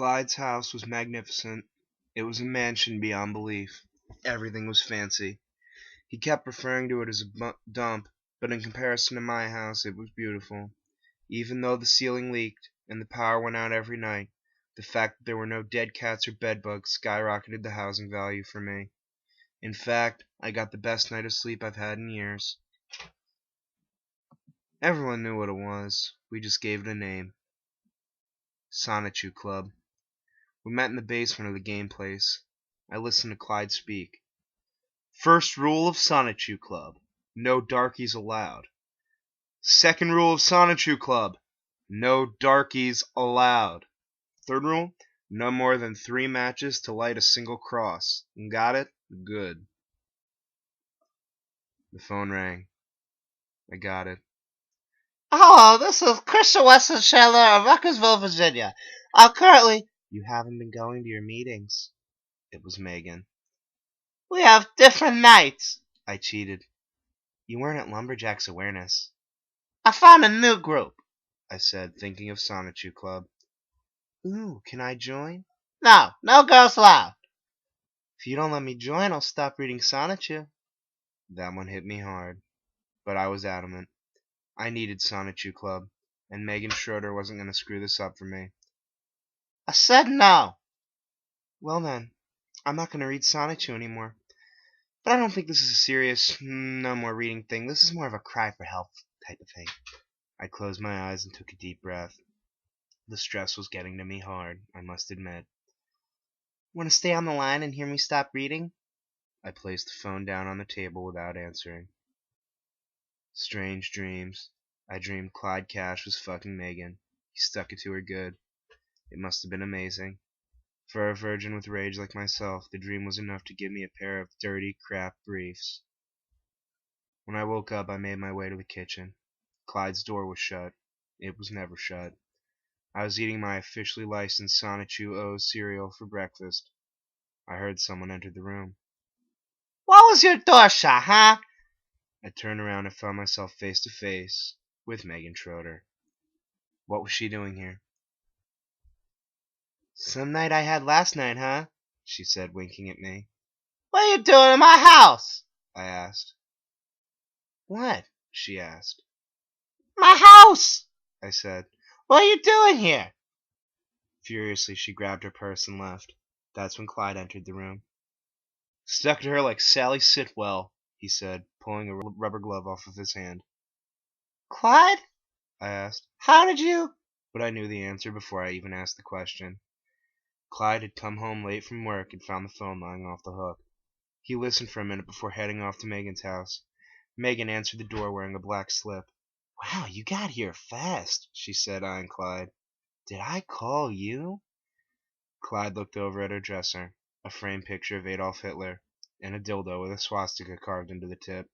Clyde's house was magnificent. It was a mansion beyond belief. Everything was fancy. He kept referring to it as a dump, but in comparison to my house, it was beautiful. Even though the ceiling leaked and the power went out every night, the fact that there were no dead cats or bedbugs skyrocketed the housing value for me. In fact, I got the best night of sleep I've had in years. Everyone knew what it was. We just gave it a name. Sonichu Club. We met in the basement of the game place. I listened to Clyde speak. First rule of Sonichu Club. No darkies allowed. Second rule of Sonichu Club. No darkies allowed. Third rule. No more than 3 matches to light a single cross. Got it? Good. The phone rang. I got it. Hello, this is Christian Weston Chandler of Ruckersville, Virginia. Currently, You haven't been going to your meetings. It was Megan. we have different nights. I cheated. You weren't at Lumberjack's awareness, I found a new group. I said, thinking of Sonichu Club. Ooh, can I join? No girls allowed. If you don't let me join, I'll stop reading Sonichu. That one hit me hard, but I was adamant. I needed Sonichu Club, and Megan Schroeder wasn't going to screw this up for me. I said no. Well then, I'm not going to read Sonichu anymore. But I don't think this is a serious, no more reading thing. This is more of a cry for help type of thing. I closed my eyes and took a deep breath. The stress was getting to me hard, I must admit. Want to stay on the line and hear me stop reading? I placed the phone down on the table without answering. Strange dreams. I dreamed Clyde Cash was fucking Megan. He stuck it to her good. It must have been amazing. For a virgin with rage like myself, the dream was enough to give me a pair of dirty crap briefs. When I woke up, I made my way to the kitchen. Clyde's door was shut. It was never shut. I was eating my officially licensed Sonichu O's cereal for breakfast. I heard someone enter the room. What was your door shut, huh? I turned around and found myself face to face with Megan Schroeder. What was she doing here? Some night I had last night, huh? She said, winking at me. What are you doing in my house? I asked. What? She asked. My house! I said. What are you doing here? Furiously, she grabbed her purse and left. That's when Clyde entered the room. Stuck to her like Sally Sitwell, he said, pulling a rubber glove off of his hand. Clyde? I asked. How did you? But I knew the answer before I even asked the question. Clyde had come home late from work and found the phone lying off the hook. He listened for a minute before heading off to Megan's house. Megan answered the door wearing a black slip. Wow, you got here fast, she said, eyeing Clyde. Did I call you? Clyde looked over at her dresser, a framed picture of Adolf Hitler, and a dildo with a swastika carved into the tip.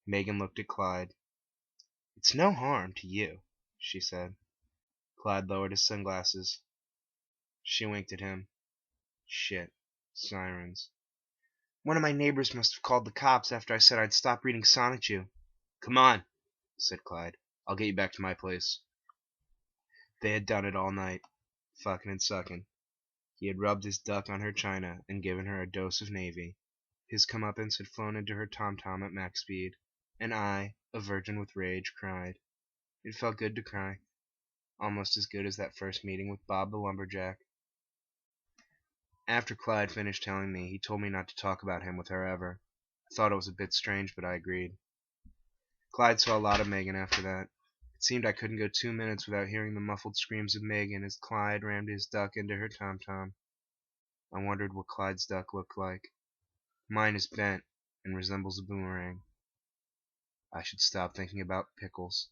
Megan looked at Clyde. It's no harm to you, she said. Clyde lowered his sunglasses. She winked at him. Shit. Sirens. One of my neighbors must have called the cops after I said I'd stop reading Sonichu. Come on, said Clyde. I'll get you back to my place. They had done it all night, fucking and sucking. He had rubbed his duck on her china and given her a dose of navy. His comeuppance had flown into her tom-tom at max speed, and I, a virgin with rage, cried. It felt good to cry. Almost as good as that first meeting with Bob the lumberjack. After Clyde finished telling me, he told me not to talk about him with her ever. I thought it was a bit strange, but I agreed. Clyde saw a lot of Megan after that. It seemed I couldn't go 2 minutes without hearing the muffled screams of Megan as Clyde rammed his duck into her tom-tom. I wondered what Clyde's duck looked like. Mine is bent and resembles a boomerang. I should stop thinking about pickles.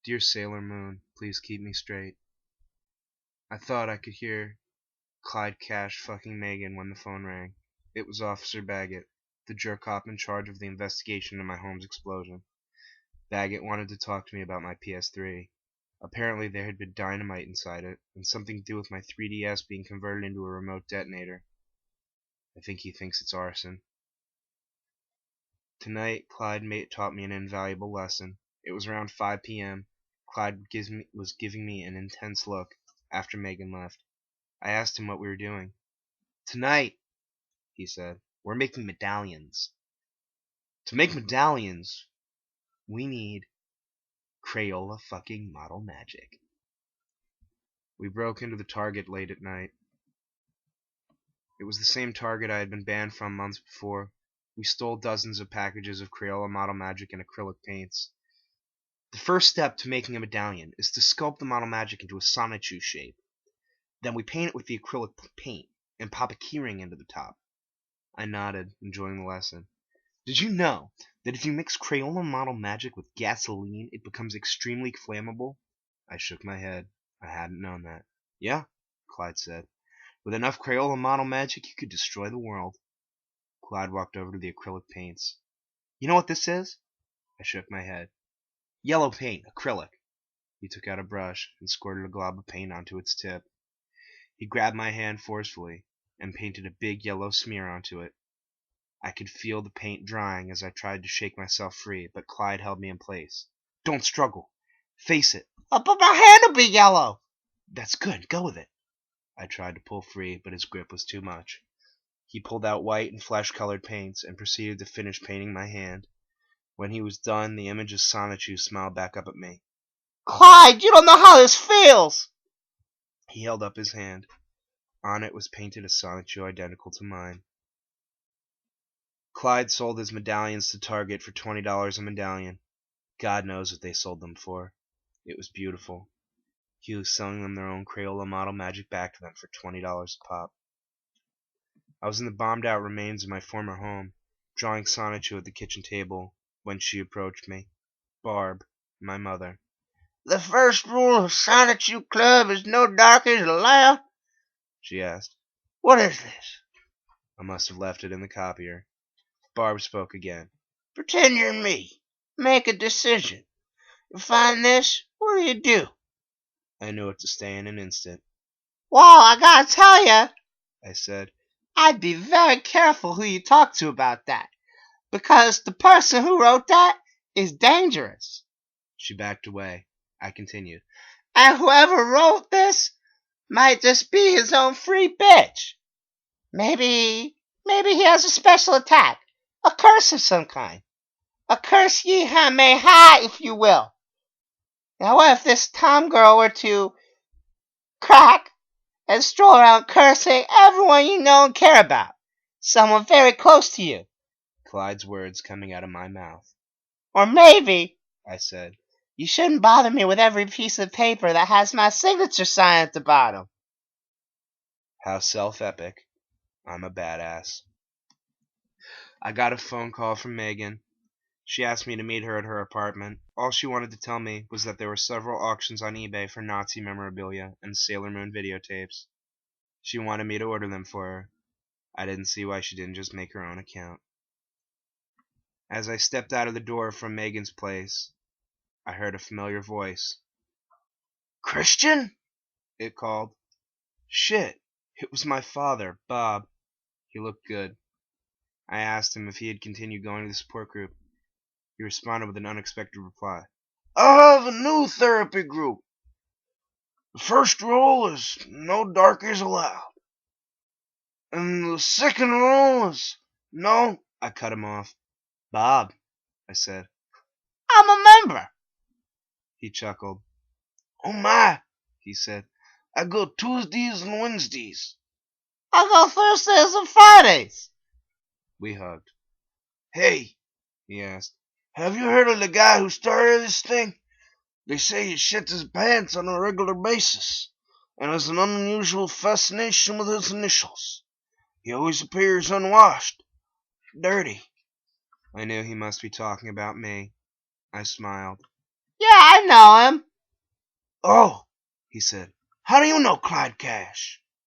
Dear Sailor Moon, please keep me straight. I thought I could hear Clyde Cash fucking Megan when the phone rang. It was Officer Baggett, the jerk cop in charge of the investigation into my home's explosion. Baggett wanted to talk to me about my PS3. Apparently there had been dynamite inside it, and something to do with my 3DS being converted into a remote detonator. I think he thinks it's arson. Tonight, Clyde taught me an invaluable lesson. It was around 5 p.m. Clyde was giving me an intense look after Megan left. I asked him what we were doing. Tonight, he said, we're making medallions. To make medallions, we need Crayola fucking model magic. We broke into the Target late at night. It was the same Target I had been banned from months before. We stole dozens of packages of Crayola model magic and acrylic paints. The first step to making a medallion is to sculpt the model magic into a Sonichu shape. Then we paint it with the acrylic paint and pop a keyring into the top. I nodded, enjoying the lesson. Did you know that if you mix Crayola model magic with gasoline, it becomes extremely flammable? I shook my head. I hadn't known that. Yeah, Clyde said. With enough Crayola model magic, you could destroy the world. Clyde walked over to the acrylic paints. You know what this is? I shook my head. Yellow paint, acrylic. He took out a brush and squirted a glob of paint onto its tip. He grabbed my hand forcefully and painted a big yellow smear onto it. I could feel the paint drying as I tried to shake myself free, but Clyde held me in place. Don't struggle. Face it. But my hand will be yellow. That's good. Go with it. I tried to pull free, but his grip was too much. He pulled out white and flesh-colored paints and proceeded to finish painting my hand. When he was done, the image of Sonichu smiled back up at me. Clyde, you don't know how this feels. He held up his hand. On it was painted a Sonichu identical to mine. Clyde sold his medallions to Target for $20 a medallion. God knows what they sold them for. It was beautiful. He was selling them their own Crayola model magic back to them for $20 a pop. I was in the bombed-out remains of my former home, drawing Sonichu at the kitchen table, when she approached me. Barb, my mother. The first rule of Sonichu Club is no darkies allowed, she asked. What is this? I must have left it in the copier. Barb spoke again. Pretend you're me. Make a decision. You find this, what do you do? I knew it to stay in an instant. Well, I gotta tell you, I said, I'd be very careful who you talk to about that, because the person who wrote that is dangerous. She backed away. I continued. And whoever wrote this might just be his own free bitch. Maybe he has a special attack, a curse of some kind. A curse ye may ha, if you will. Now what if this Tom girl were to crack and stroll around cursing everyone you know and care about? Someone very close to you. Clyde's words coming out of my mouth. Or maybe, I said, you shouldn't bother me with every piece of paper that has my signature sign at the bottom. How self-epic. I'm a badass. I got a phone call from Megan. She asked me to meet her at her apartment. All she wanted to tell me was that there were several auctions on eBay for Nazi memorabilia and Sailor Moon videotapes. She wanted me to order them for her. I didn't see why she didn't just make her own account. As I stepped out of the door from Megan's place, I heard a familiar voice. Christian? It called. Shit, it was my father, Bob. He looked good. I asked him if he had continued going to the support group. He responded with an unexpected reply. I have a new therapy group. The first rule is no darkies allowed. And the second rule is no... I cut him off. Bob, I said. I'm a member. He chuckled. Oh my, he said. I go Tuesdays and Wednesdays. I go Thursdays and Fridays. We hugged. Hey, he asked. Have you heard of the guy who started this thing? They say he shits his pants on a regular basis, and has an unusual fascination with his initials. He always appears unwashed, dirty. I knew he must be talking about me. I smiled. Yeah, I know him. Oh, he said. How do you know Clyde Cash?